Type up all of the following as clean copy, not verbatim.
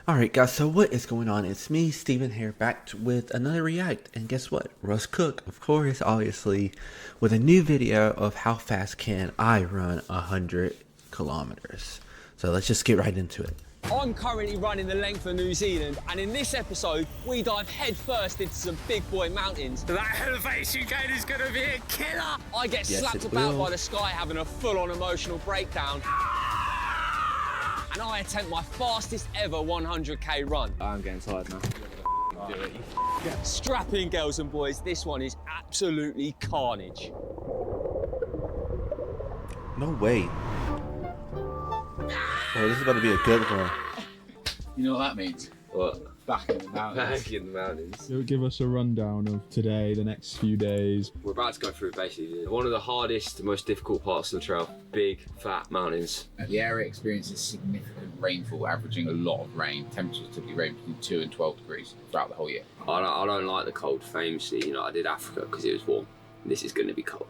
Alright guys, so what is going on? It's me, Steven here, back with another react. And guess what? Russ Cook, of course, obviously, with a new video of how fast can I run 100 kilometers. So let's just get right into it. I'm currently running the length of New Zealand, and in this episode, we dive headfirst into some big boy mountains. That elevation gain is gonna be a killer! I get slapped about by the sky, having a full-on emotional breakdown. And I attempt my fastest ever 100k run. I'm getting tired now. Do it. Strap in, girls and boys, this one is absolutely carnage. No way. Oh, this is about to be a good one. You know what that means? What? Back in the mountains. Back in the mountains. So give us a rundown of today, the next few days. We're about to go through basically one of the hardest, most difficult parts of the trail. Big, fat mountains. The area experiences significant rainfall, averaging a lot of rain. Temperatures typically range between 2 and 12 degrees throughout the whole year. I don't like the cold, famously. You know, I did Africa because it was warm. This is going to be cold.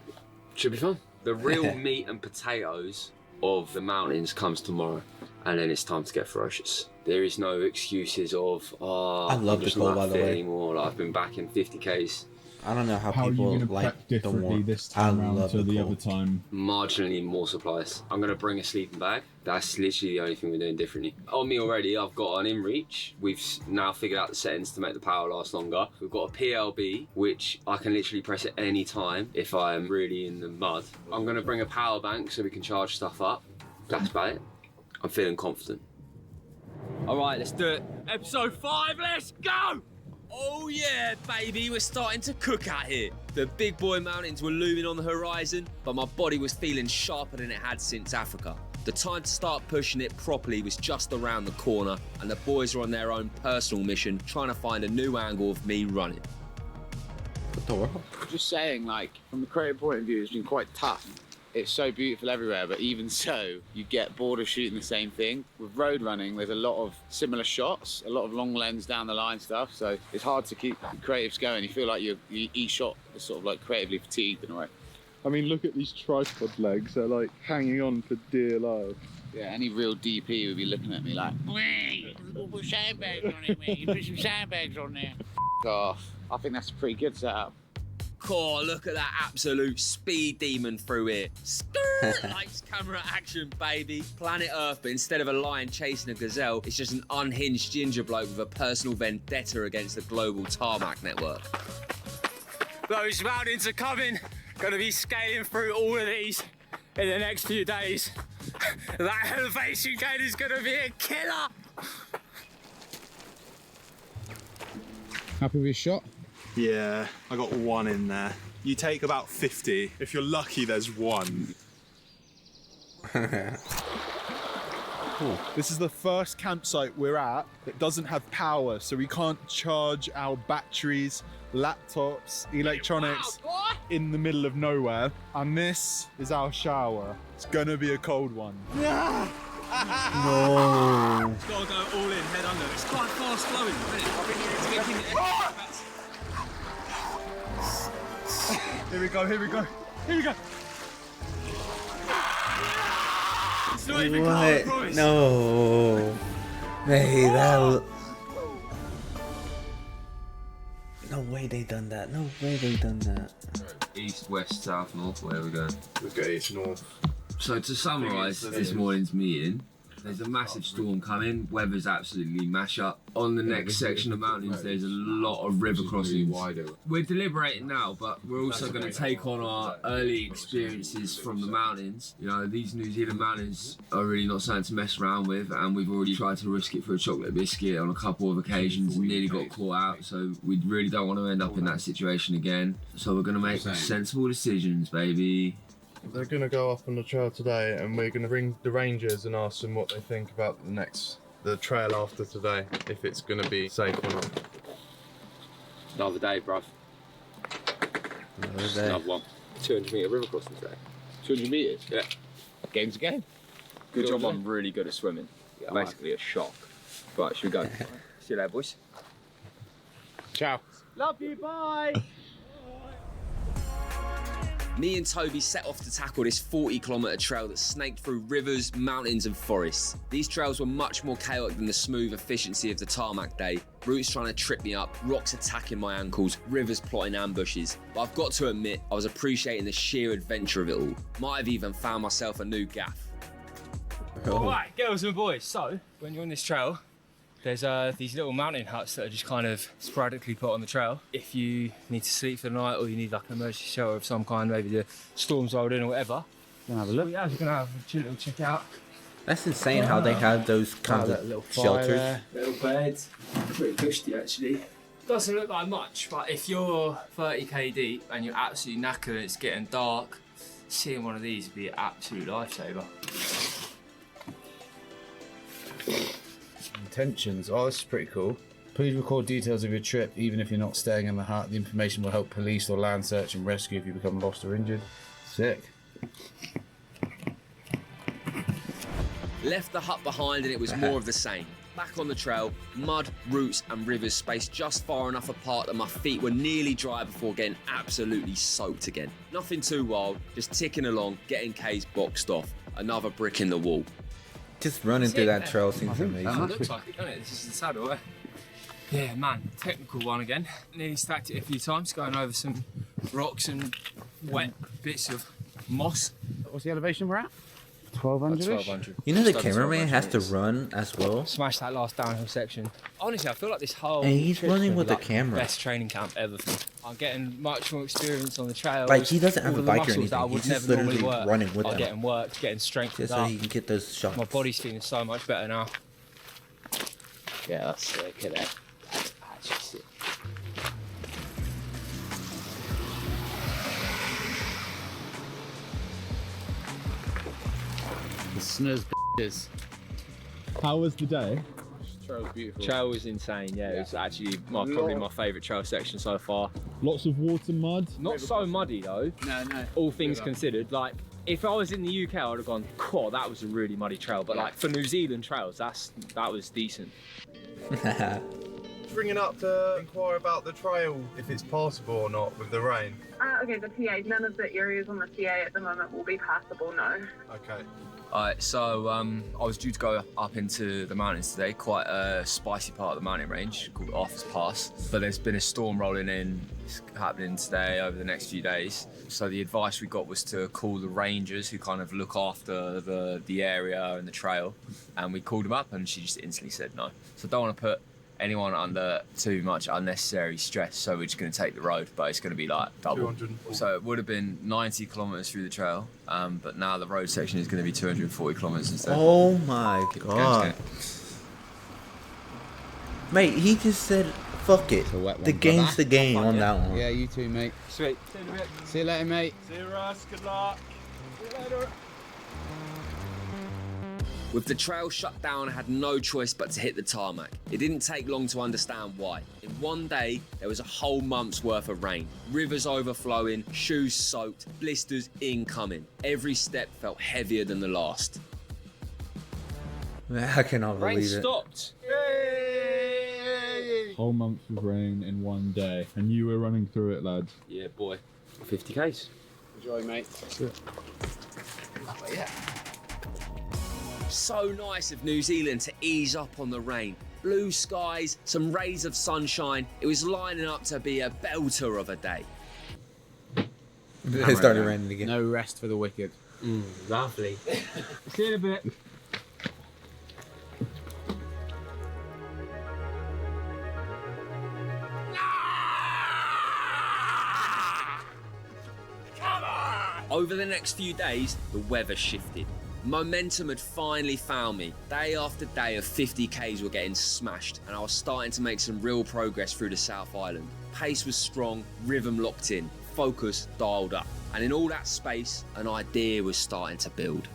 Should be fun. The real meat and potatoes of the mountains comes tomorrow, and then it's time to get ferocious. There is no excuses of, I love the cold, by the way. Anymore. Like, I've been back in 50Ks. I don't know how How are you people going to like prep the differently warm. this I time around love to the the cold. other time? Marginally more supplies. I'm going to bring a sleeping bag. That's literally the only thing we're doing differently. On me already, I've got an inReach. We've now figured out the settings to make the power last longer. We've got a PLB, which I can literally press at any time if I'm really in the mud. I'm going to bring a power bank so we can charge stuff up. That's about it. I'm feeling confident. All right, let's do it. Episode 5, let's go! Oh yeah, baby, we're starting to cook out here. The big boy mountains were looming on the horizon, but my body was feeling sharper than it had since Africa. The time to start pushing it properly was just around the corner, and the boys are on their own personal mission, trying to find a new angle of me running. What the world? Just saying, like, from the creative point of view, it's been quite tough. It's so beautiful everywhere, but even so, you get bored of shooting the same thing. With road running, there's a lot of similar shots, a lot of long lens down the line stuff, so it's hard to keep creatives going. You feel like each shot is sort of like creatively fatigued in a way. I mean, look at these tripod legs. They're like hanging on for dear life. Yeah, any real DP would be looking at me like, "Wait, put sandbags on it, mate. Put some sandbags on there." Off. I think that's a pretty good setup. Cool, look at that absolute speed demon through here. Skirt! Lights, camera, action, baby. Planet Earth, but instead of a lion chasing a gazelle, it's just an unhinged ginger bloke with a personal vendetta against the global tarmac network. Those mountains are coming. Gonna be scaling through all of these in the next few days. That elevation gain is gonna be a killer. Happy with your shot? Yeah, I got one in there. You take about 50. If you're lucky, there's one. This is the first campsite we're at that doesn't have power, so we can't charge our batteries, laptops, electronics in the middle of nowhere. And this is our shower. It's gonna be a cold one. No. It's gotta go all in, head under. It's quite fast flowing, isn't it? I think it's kicking it. Here we go, here we go, here we go. It's not even cold, What? boys. No. Hey, that. No way they done that. No way they done that. East, west, south, north, where we go. We go east, north. So to summarise this morning's meeting, there's a massive storm coming, weather's absolutely mash up. On the next section of mountains, there's a lot of river crossings. We're deliberating now, but we're also going to take on our early experiences from the mountains. You know, these New Zealand mountains are really not something to mess around with, and we've already tried to risk it for a chocolate biscuit on a couple of occasions and nearly got caught out, so we really don't want to end up in that situation again. So we're going to make sensible decisions, baby. They're going to go up on the trail today, and we're going to ring the rangers and ask them what they think about the trail after today, if it's going to be safe or not. Another day, bruv. Another day. Another one. 200 metre river crossing today. 200 metres? Yeah. Game's a game. Good job, I'm really good at swimming. Yeah, Basically a shock. Right, should we go? See you later, boys. Ciao. Love you, bye! Me and Toby set off to tackle this 40-kilometre trail that snaked through rivers, mountains and forests. These trails were much more chaotic than the smooth efficiency of the tarmac day. Roots trying to trip me up, rocks attacking my ankles, rivers plotting ambushes. But I've got to admit, I was appreciating the sheer adventure of it all. Might have even found myself a new gaff. Alright, girls and boys, so when you're on this trail, there's these little mountain huts that are just kind of sporadically put on the trail. If you need to sleep for the night or you need like an emergency shelter of some kind, maybe the storm's rolled in or whatever. Gonna have a look. Yeah, we're gonna have a chill little check out. That's insane how they have those kinds of shelters. Little beds, pretty cushy actually. Doesn't look like much, but if you're 30k deep and you're absolutely knackered and it's getting dark, seeing one of these would be an absolute lifesaver. Intentions. Oh, this is pretty cool. Please record details of your trip, even if you're not staying in the hut. The information will help police or land search and rescue if you become lost or injured. Sick. Left the hut behind and it was more of the same. Back on the trail, mud, roots and rivers spaced just far enough apart that my feet were nearly dry before getting absolutely soaked again. Nothing too wild, just ticking along, getting K's boxed off. Another brick in the wall. Just running through that trail seems amazing. It looks like it, doesn't it? This is the saddle, eh? Yeah, man, technical one again. Nearly stacked it a few times, going over some rocks and wet bits of moss. What's the elevation we're at? 1200. You know the cameraman has to run as well? Smash that last downhill section. Honestly, I feel like this whole And he's trip's running gonna with be the like camera. Best training camp ever. I'm getting much more experience on the trails. Like, he doesn't have All a of the bike or muscles that I anything. would He's just never normally literally work running with are them. getting worked, getting strengthened Just so up. he can get those shots. My body's feeling so much better now. Yeah, that's sick, isn't it? That's actually sick. The snooze bitches. How was the day? Trail's beautiful. Trail was insane, yeah. It was actually probably my favourite trail section so far. Lots of water, mud. Not so muddy though, No. all things considered. Like, if I was in the UK, I would have gone, cool, that was a really muddy trail. But like, for New Zealand trails, that was decent. Ringing up to inquire about the trail, if it's passable or not with the rain. Okay, the TA, none of the areas on the TA at the moment will be passable, no. Okay. Alright, so I was due to go up into the mountains today, quite a spicy part of the mountain range called Arthur's Pass. But there's been a storm rolling in, it's happening today over the next few days. So the advice we got was to call the rangers who kind of look after the area and the trail. And we called them up and she just instantly said no. So I don't want to put anyone under too much unnecessary stress, so we're just going to take the road, but it's going to be like double. 240. So it would have been 90 kilometres through the trail, but now the road section is going to be 240 kilometres instead. Oh my god. Mate, he just said, fuck it. The game's the game on that one. Yeah, you too, mate. Sweet. See you later, mate. See you, Russ. Good luck. See you later. With the trail shut down, I had no choice but to hit the tarmac. It didn't take long to understand why. In one day, there was a whole month's worth of rain. Rivers overflowing, shoes soaked, blisters incoming. Every step felt heavier than the last. I cannot Rain believe it. stopped. Whole month of rain in one day, and you were running through it, lads. Yeah, boy. 50Ks. Enjoy, mate. So nice of New Zealand to ease up on the rain. Blue skies, some rays of sunshine. It was lining up to be a belter of a day. It started raining again. No rest for the wicked. Lovely. See you in a bit. Over the next few days, the weather shifted. Momentum had finally found me. Day after day of 50Ks were getting smashed, and I was starting to make some real progress through the South Island. Pace was strong, rhythm locked in, focus dialed up. And in all that space, an idea was starting to build.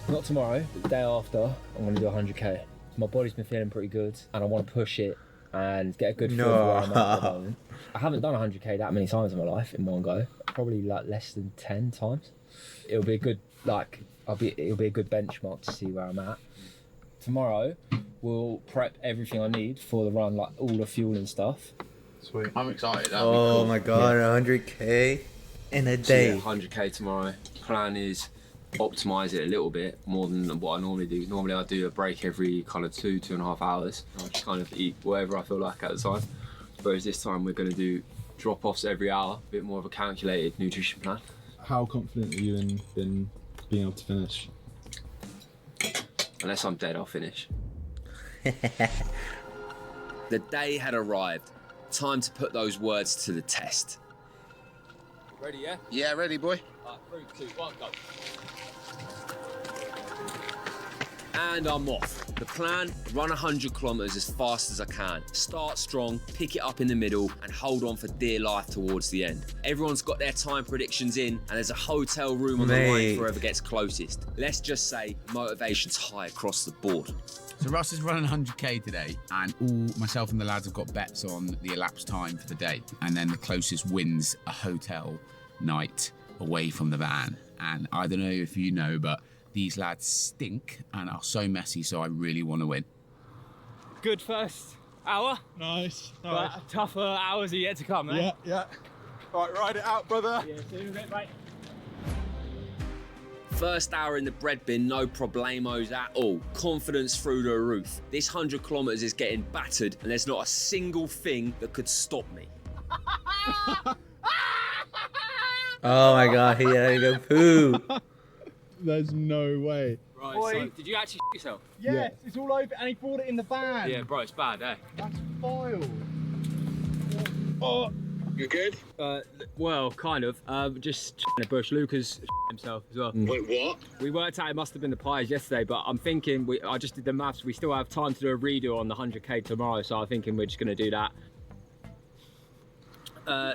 Not tomorrow, but the day after, I'm going to do 100k. My body's been feeling pretty good, and I want to push it and get a good feel for where I'm at the moment. I haven't done 100k that many times in my life in one go. Probably like less than 10 times. It'll be a good it'll be a good benchmark to see where I'm at. Tomorrow, we'll prep everything I need for the run, like all the fuel and stuff. Sweet. I'm excited. Oh my god, 100k. in a So, day. yeah, 100k tomorrow. Plan is optimize it a little bit more than what I normally do. Normally I do a break every kind of 2.5 hours. I just kind of eat whatever I feel like at the time. Whereas this time we're going to do drop-offs every hour, a bit more of a calculated nutrition plan. How confident are you in being able to finish? Unless I'm dead, I'll finish. The day had arrived. Time to put those words to the test. Ready, yeah? Yeah, ready, boy. 3, 2, 1, go. And I'm off. The plan, run 100 kilometers as fast as I can. Start strong, pick it up in the middle, and hold on for dear life towards the end. Everyone's got their time predictions in, and there's a hotel room on the line for whoever gets closest. Let's just say motivation's high across the board. So Russ is running 100k today, and all myself and the lads have got bets on the elapsed time for the day, and then the closest wins a hotel night away from the van. And I don't know if you know, but these lads stink and are so messy, so I really want to win. Good first hour. Nice. But tougher hours are yet to come, eh? Yeah. Right, ride it out, brother. Yeah, see you in a bit, mate. First hour in the bread bin, no problemos at all. Confidence through the roof. This 100 kilometers is getting battered, and there's not a single thing that could stop me. Oh my god, he had to go poo. There's no way. Right, Boy. so did you actually shit yourself? Yes, it's all over, and he brought it in the van. Yeah, bro, it's bad, eh? That's vile. Oh, You good? Well, kind of. Just in the bush. Lucas himself as well. Wait, what? We worked out it must have been the pies yesterday, but I'm thinking, I just did the maths, we still have time to do a redo on the 100k tomorrow, so I'm thinking we're just going to do that.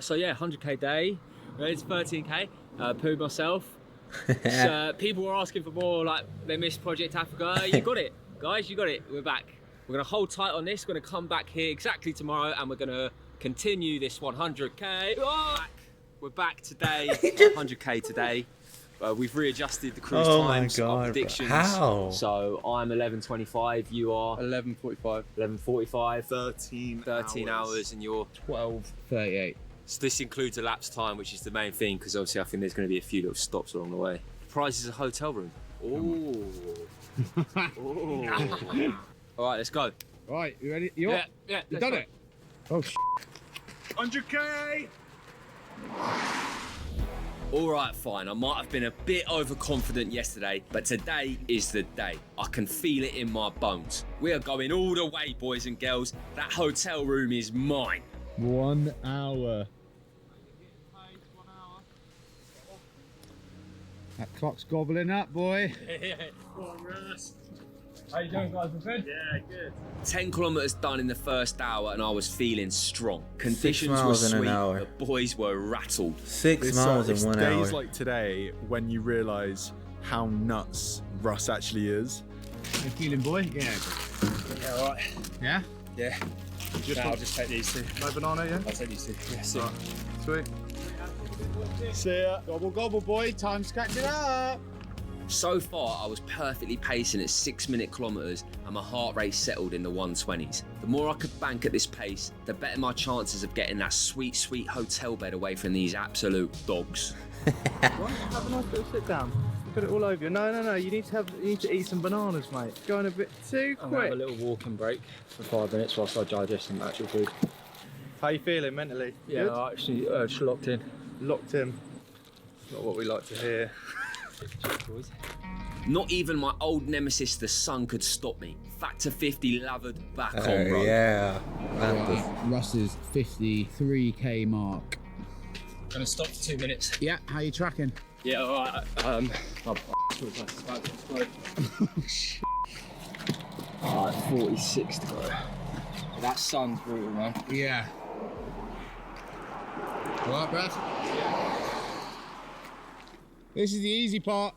So yeah, 100k day, it's 13k, pooed myself. So, people were asking for more, like they missed Project Africa. You got it, guys, you got it, we're back. We're going to hold tight on this, we're going to come back here exactly tomorrow, and we're going to continue this 100k. We're back today, 100k today. We've readjusted the cruise times, our predictions. How? So I'm 11:25, you are 11:45. 11:45. 13 hours, and you're 12:38. So this includes elapsed time, which is the main thing, because obviously I think there's going to be a few little stops along the way. The prize is a hotel room. Ooh. Ooh. All right, let's go. Right, you ready? You Yeah, yeah. You done it? Oh, 100k. All right, fine. I might have been a bit overconfident yesterday, but today is the day. I can feel it in my bones. We are going all the way, boys and girls. That hotel room is mine. 1 hour. that clock's gobbling up, boy. Come on, Russ. How you doing, guys? Good? Yeah, good. 10 kilometers done in the first hour, and I was feeling strong. Conditions were miles in an sweet. hour. The boys were rattled. 6 miles in 1 hour. Days like today when you realise how nuts Russ actually is. You feeling, boy? Yeah. Yeah, all right. Yeah? Yeah. I'll just take these two. No banana, yeah? I'll take these two. Yeah, see. Right. Sweet. See ya. Gobble, gobble, boy. Time's catching up. So far, I was perfectly pacing at 6-minute kilometers, and my heart rate settled in the 120s. The more I could bank at this pace, the better my chances of getting that sweet, sweet hotel bed away from these absolute dogs. Have a nice little sit down. Put it all over you. No. You need to eat some bananas, mate. It's going a bit too I'm gonna quick. have a little walking break for 5 minutes whilst I digest some actual food. How you feeling mentally? Yeah, Good? I actually just locked in. Locked in. Not what we like to hear. Not even my old nemesis, the sun, could stop me. Factor 50 lathered back on road. Yeah. Russ's 53k mark. Gonna stop for 2 minutes. Yeah, how you tracking? Yeah, all right. Alright, 46 to go. That sun's brutal, man. Yeah. All right, Brad? This is the easy part.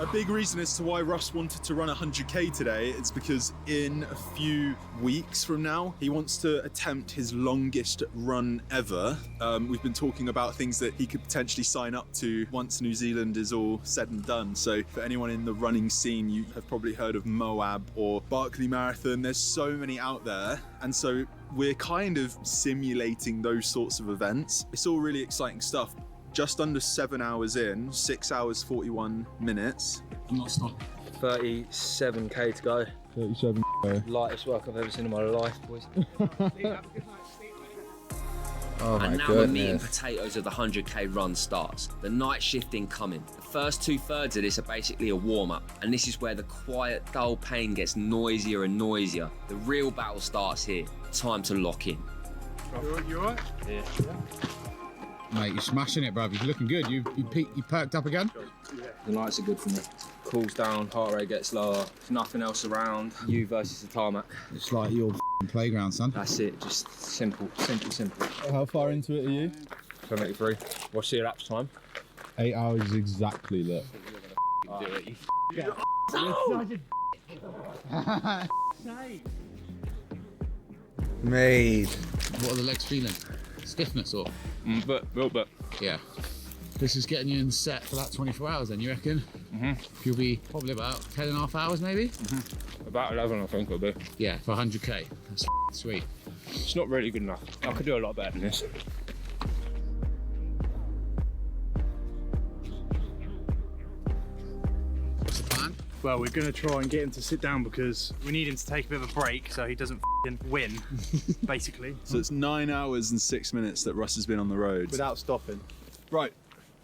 A big reason as to why Russ wanted to run 100k today is because in a few weeks from now, he wants to attempt his longest run ever. We've been talking about things that he could potentially sign up to once New Zealand is all said and done. So for anyone in the running scene, you have probably heard of Moab or Barkley Marathon. There's so many out there. And so we're kind of simulating those sorts of events. It's all really exciting stuff. Just under 7 hours in, 6 hours 41 minutes. I'm not stopping. 37k to go. 37. Lightest work I've ever seen in my life, boys. Oh my And now goodness. the meat and potatoes of the 100k run starts. The night shift incoming. The first 2/3 of this are basically a warm-up, and this is where the quiet, dull pain gets noisier and noisier. The real battle starts here. Time to lock in. You alright? Yeah. Mate, you're smashing it, bruv. You're looking good. You perked up again? The nights are good for me. Cools down, heart rate gets lower. There's nothing else around. You versus the tarmac. It's like your playground, son. That's it. Just simple. How far into it are you? 73. What's the elapsed time? 8 hours exactly, look. Mate. What are the legs feeling? Stiffness or? But. Yeah. This is getting you in set for that 24 hours then, you reckon? You'll be probably about 10.5 hours maybe? About 11, I think it'll be. Yeah, for 100k. That's sweet. It's not really good enough. I could do a lot better than this. What's the plan? Well, we're going to try and get him to sit down because we need him to take a bit of a break so he doesn't win, basically. So it's 9 hours and 6 minutes that Russ has been on the road. Without stopping. Right,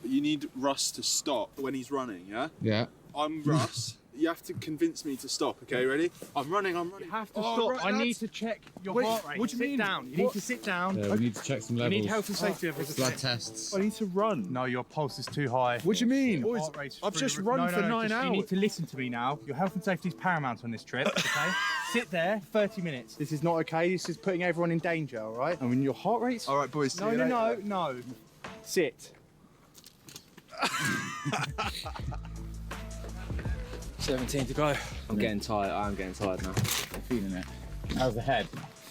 you need Russ to stop when he's running, yeah? Yeah. I'm Russ. You have to convince me to stop, okay? Ready? I'm running. You have to stop. right, I need lads. to check your Wait, heart rate. what do you sit mean? down. You need to sit down. Yeah, we need to check some You levels. need health and safety levels. Blood tests. I need to run. No, your pulse is too high. What do you mean? Your Boys, heart rate's I've through just the roof. run No, for no, 9 just- hours. You need to listen to me now. Your health and safety is paramount on this trip, okay? Sit there, 30 minutes. This is not okay. This is putting everyone in danger, all right? I mean, your heart rate's... All right, boys. see No, you no, later. no, no. Sit. 17 to go. I'm getting tired. I am getting tired now. I'm feeling it. How's the head?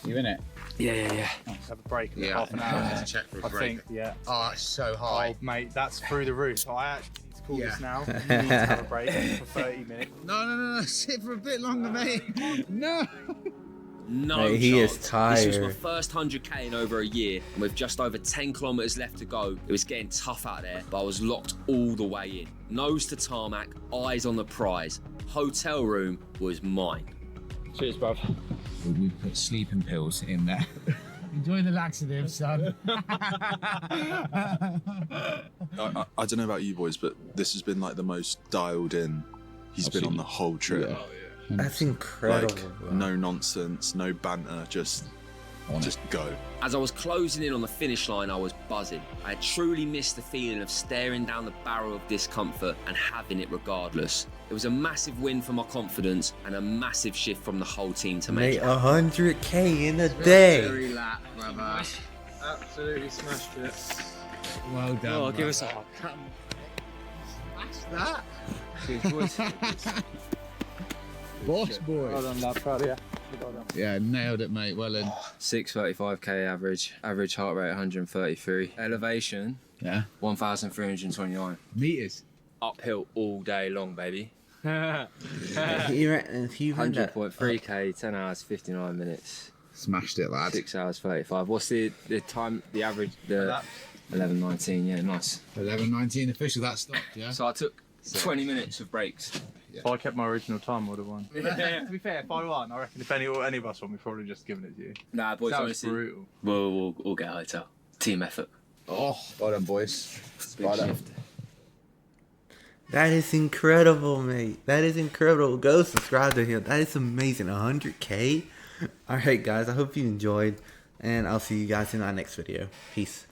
You in it? Yeah. Let's have a break in Yeah, half an I hour. need to check for a I break. think, yeah. Oh, it's so high. Oh, mate, that's through the roof. So I actually need to call Yeah. this now. You need to have a break for 30 minutes. No. Sit for a bit longer, mate. No. No Mate, he is chance. This was my tired. first 100k in over a year, and with just over 10 kilometers left to go, it was getting tough out there, but I was locked all the way in. Nose to tarmac, eyes on the prize. Hotel room was mine. Cheers, bruv. We put sleeping pills in there. Enjoy the laxatives, son. I don't know about you boys, but this has been like the most dialed in he's been on the whole trip. That's incredible. Like, bro. no nonsense, no banter, just go. As I was closing in on the finish line, I was buzzing. I had truly missed the feeling of staring down the barrel of discomfort and having it regardless. It was a massive win for my confidence and a massive shift from the whole team to make Mate, it. 100k in a day. Very lap, brother. Absolutely smashed it. Well done. Oh, give us a hug. What's that? Cheers, boys. Boss boy. Well done, lad. Proud of you. Well done. Yeah, nailed it, mate. Well done. 635k average heart rate 133. Elevation Yeah. 1,329. Meters. Uphill all day long, baby. He ran that. 100.3k, 10 hours 59 minutes. Smashed it, lad. 6 hours 35. What's the time? The average? The 11:19. Yeah, nice. 11:19 official. That stopped. Yeah. So I took 20 minutes of breaks. If I kept my original time, I would have won. To be fair, if I won, I reckon if any of us won, we'd probably just given it to you. Nah, boys, That was honestly, brutal. we'll get a hotel. Team effort. Oh, well done, boys. Well done. That is incredible, mate. That is incredible. Go subscribe to him. That is amazing. 100k. All right, guys. I hope you enjoyed, and I'll see you guys in our next video. Peace.